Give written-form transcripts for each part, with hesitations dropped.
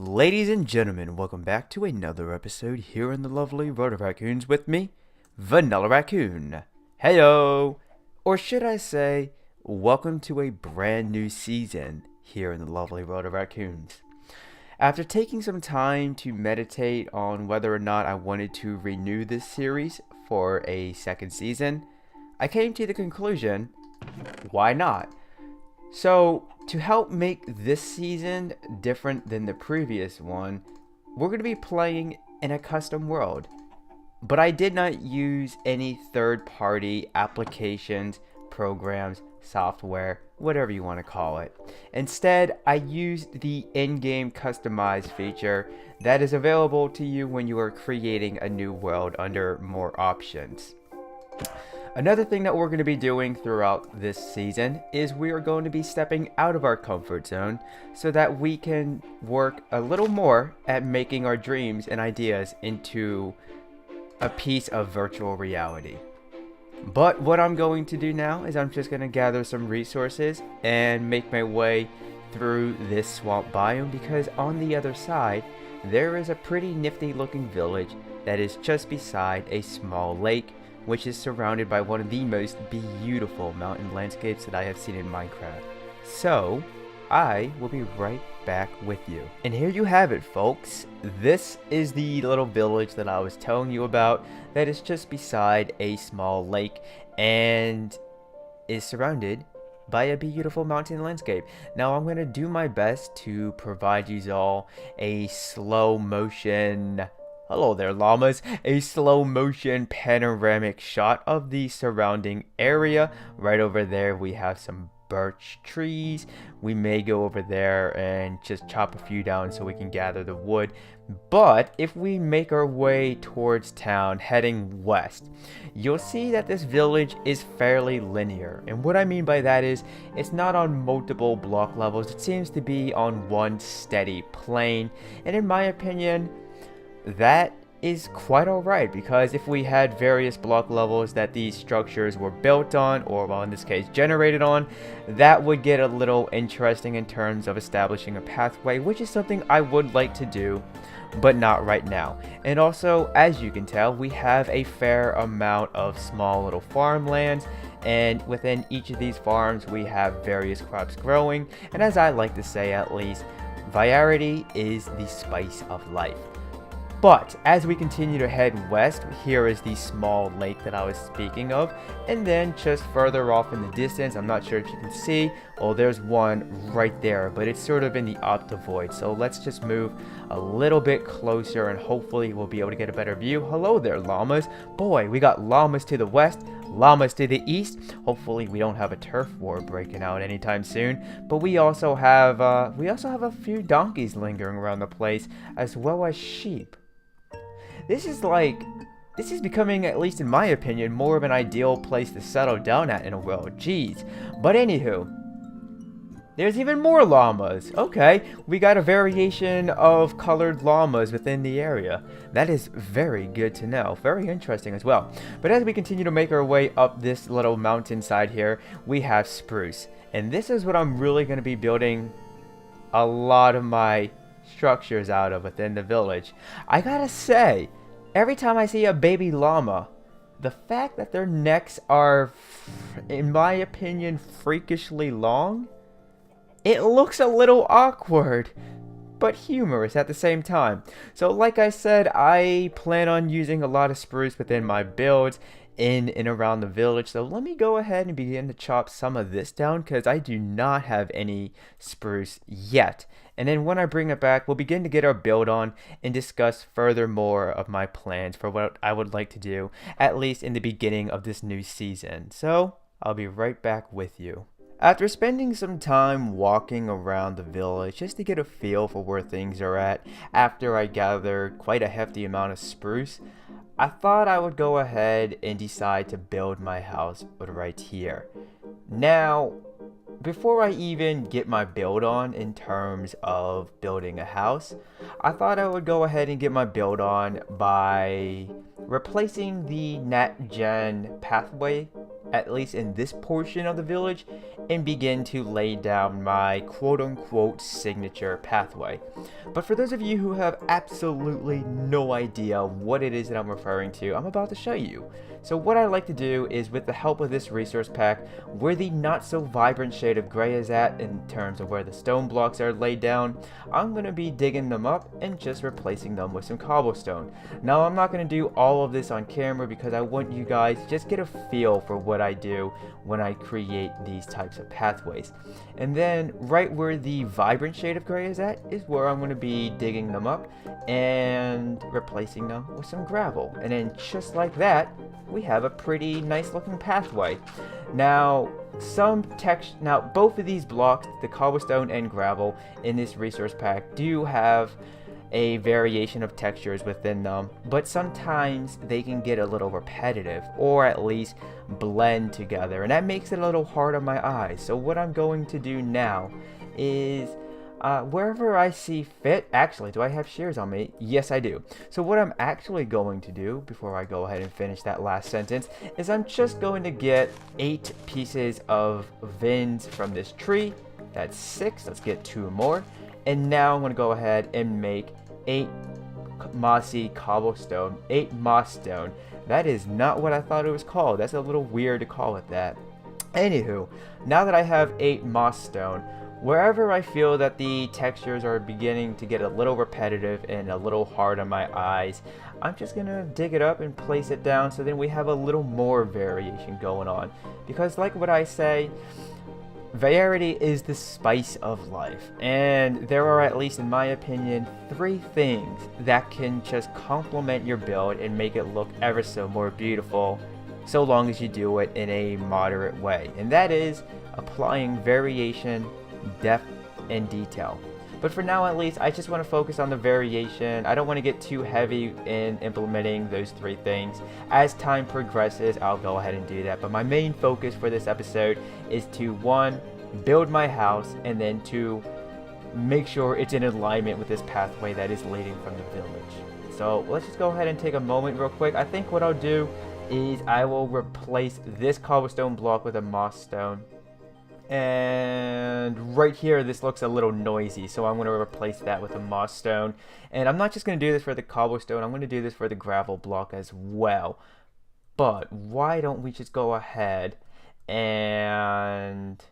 Ladies and gentlemen, welcome back to another episode here in the lovely World of Raccoons with me, Vanillaraccoon. Heyo! Or should I say, welcome to a brand new season here in the lovely World of Raccoons. After taking some time to meditate on whether or not I wanted to renew this series for a second season, I came to the conclusion, why not? So, to help make this season different than the previous one, we're going to be playing in a custom world. But I did not use any third-party applications, programs, software, whatever you want to call it. Instead, I used the in-game customize feature that is available to you when you are creating a new world under more options. Another thing that we're going to be doing throughout this season is we are going to be stepping out of our comfort zone so that we can work a little more at making our dreams and ideas into a piece of virtual reality. But what I'm going to do now is I'm just going to gather some resources and make my way through this swamp biome, because on the other side there is a pretty nifty looking village that is just beside a small lake, which is surrounded by one of the most beautiful mountain landscapes that I have seen in Minecraft. So, I will be right back with you. And here you have it, folks. This is the little village that I was telling you about that is just beside a small lake and is surrounded by a beautiful mountain landscape. Now, I'm going to do my best to provide you all a slow motion... Hello there, llamas. A slow motion panoramic shot of the surrounding area. Right over there we have some birch trees. We may go over there and just chop a few down so we can gather the wood. But if we make our way towards town heading west, you'll see that this village is fairly linear. And what I mean by that is it's not on multiple block levels. It seems to be on one steady plane. And in my opinion, that is quite alright, because if we had various block levels that these structures were built on, or well, in this case generated on, that would get a little interesting in terms of establishing a pathway, which is something I would like to do, but not right now. And also, as you can tell, we have a fair amount of small little farmlands, and within each of these farms we have various crops growing, and as I like to say, at least, variety is the spice of life. But as we continue to head west, here is the small lake that I was speaking of. And then just further off in the distance, I'm not sure if you can see, oh, there's one right there, but it's sort of in the Optivoid. So let's just move a little bit closer and hopefully we'll be able to get a better view. Hello there, llamas. Boy, we got llamas to the west, llamas to the east. Hopefully we don't have a turf war breaking out anytime soon. But we also have a few donkeys lingering around the place, as well as sheep. This is becoming, at least in my opinion, more of an ideal place to settle down at in a world. Jeez. But anywho, there's even more llamas. Okay, we got a variation of colored llamas within the area. That is very good to know. Very interesting as well. But as we continue to make our way up this little mountainside here, we have spruce. And this is what I'm really going to be building a lot of my structures out of within the village. I gotta say, every time I see a baby llama, the fact that their necks are, in my opinion, freakishly long, it looks a little awkward, but humorous at the same time. So like I said, I plan on using a lot of spruce within my builds in and around the village. So let me go ahead and begin to chop some of this down, because I do not have any spruce yet. And then when I bring it back, we'll begin to get our build on and discuss furthermore of my plans for what I would like to do, at least in the beginning of this new season. So I'll be right back with you. After spending some time walking around the village just to get a feel for where things are at, after I gathered quite a hefty amount of spruce, I thought I would go ahead and decide to build my house right here. Now, before I even get my build on in terms of building a house, I thought I would go ahead and get my build on by replacing the NatGen pathway at least in this portion of the village, and begin to lay down my quote-unquote signature pathway. But for those of you who have absolutely no idea what it is that I'm referring to, I'm about to show you. So what I like to do is, with the help of this resource pack, where the not so vibrant shade of gray is at in terms of where the stone blocks are laid down, I'm going to be digging them up and just replacing them with some cobblestone. Now I'm not going to do all of this on camera because I want you guys to just get a feel for what I do when I create these types of pathways. And then right where the vibrant shade of gray is at is where I'm going to be digging them up and replacing them with some gravel. And then just like that, we have a pretty nice looking pathway. Now both of these blocks, the cobblestone and gravel in this resource pack, do have a variation of textures within them, but sometimes they can get a little repetitive, or at least blend together, and that makes it a little hard on my eyes. So what I'm going to do now is wherever I see fit. Actually, do I have shears on me? Yes, I do. So what I'm actually going to do before I go ahead and finish that last sentence is I'm just going to get 8 pieces of vines from this tree. That's 6. Let's get 2 more. And now I'm going to go ahead and make 8 mossy cobblestone, 8 moss stone. That is not what I thought it was called. That's a little weird to call it that. Anywho, now that I have 8 moss stone, wherever I feel that the textures are beginning to get a little repetitive and a little hard on my eyes, I'm just gonna dig it up and place it down, so then we have a little more variation going on. Because like what I say, variety is the spice of life, and there are, at least in my opinion, 3 things that can just complement your build and make it look ever so more beautiful, so long as you do it in a moderate way. And that is applying variation, depth, and detail. But for now, at least, I just want to focus on the variation. I don't want to get too heavy in implementing those 3 things. As time progresses, I'll go ahead and do that. But my main focus for this episode is to, 1, build my house, and then 2, make sure it's in alignment with this pathway that is leading from the village. So let's just go ahead and take a moment real quick. I think what I'll do is I will replace this cobblestone block with a moss stone. And right here, this looks a little noisy, so I'm going to replace that with a moss stone. And I'm not just going to do this for the cobblestone, I'm going to do this for the gravel block as well. But why don't we just go ahead and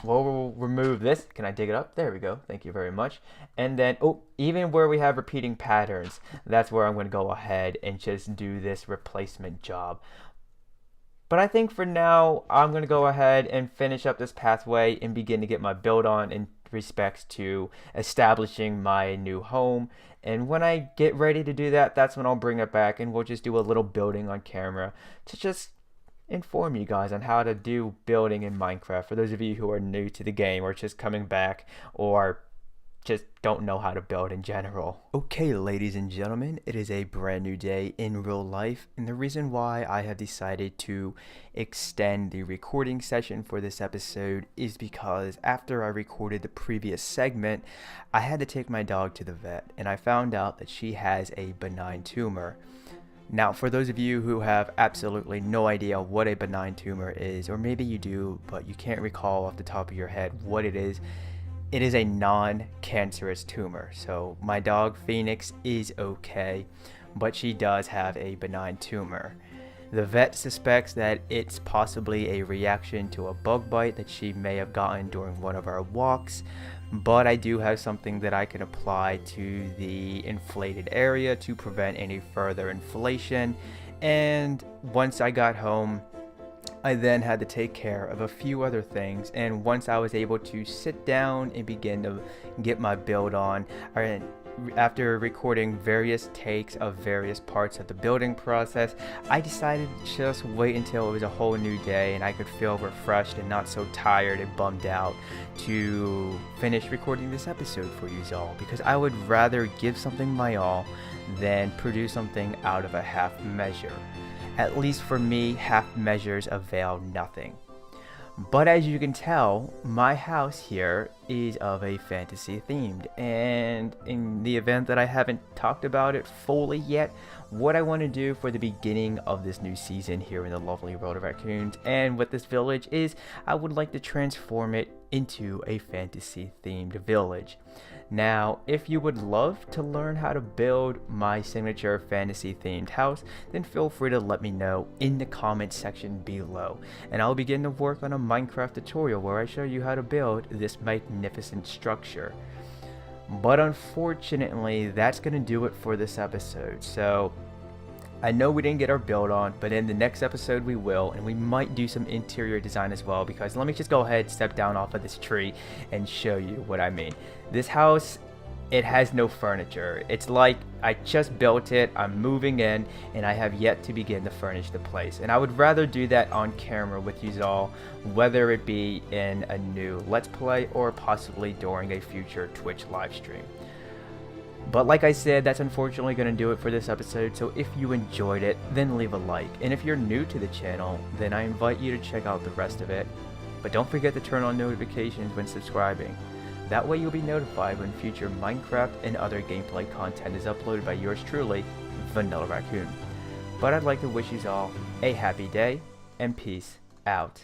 we'll remove this. Can I dig it up? There we go. Thank you very much. And then, even where we have repeating patterns, that's where I'm going to go ahead and just do this replacement job. But I think for now, I'm going to go ahead and finish up this pathway and begin to get my build on in respects to establishing my new home. And when I get ready to do that, that's when I'll bring it back and we'll just do a little building on camera to just inform you guys on how to do building in Minecraft. For those of you who are new to the game or just coming back or just don't know how to build in general. Okay, ladies and gentlemen, it is a brand new day in real life, and the reason why I have decided to extend the recording session for this episode is because after I recorded the previous segment, I had to take my dog to the vet, and I found out that she has a benign tumor. Now, for those of you who have absolutely no idea what a benign tumor is, or maybe you do, but you can't recall off the top of your head what it is a non-cancerous tumor. So my dog Phoenix is okay, but she does have a benign tumor. The vet suspects that it's possibly a reaction to a bug bite that she may have gotten during one of our walks, but I do have something that I can apply to the inflated area to prevent any further inflation. And once I got home, I then had to take care of a few other things, and once I was able to sit down and begin to get my build on, after recording various takes of various parts of the building process, I decided to just wait until it was a whole new day and I could feel refreshed and not so tired and bummed out to finish recording this episode for you all, because I would rather give something my all than produce something out of a half measure. At least for me, half measures avail nothing. But as you can tell, my house here is of a fantasy themed, and in the event that I haven't talked about it fully yet, what I want to do for the beginning of this new season here in the lovely World of Raccoons and with this village is I would like to transform it into a fantasy themed village. Now, if you would love to learn how to build my signature fantasy themed house, then feel free to let me know in the comment section below, and I'll begin to work on a Minecraft tutorial where I show you how to build this magnificent structure. But unfortunately, that's going to do it for this episode. So I know we didn't get our build on, but in the next episode we will, and we might do some interior design as well, because let me just go ahead, step down off of this tree, and show you what I mean. This house, it has no furniture. It's like I just built it, I'm moving in, and I have yet to begin to furnish the place. And I would rather do that on camera with you all, whether it be in a new Let's Play or possibly during a future Twitch live stream. But like I said, that's unfortunately going to do it for this episode, so if you enjoyed it, then leave a like. And if you're new to the channel, then I invite you to check out the rest of it. But don't forget to turn on notifications when subscribing. That way you'll be notified when future Minecraft and other gameplay content is uploaded by yours truly, Vanillaraccoon. But I'd like to wish you all a happy day, and peace out.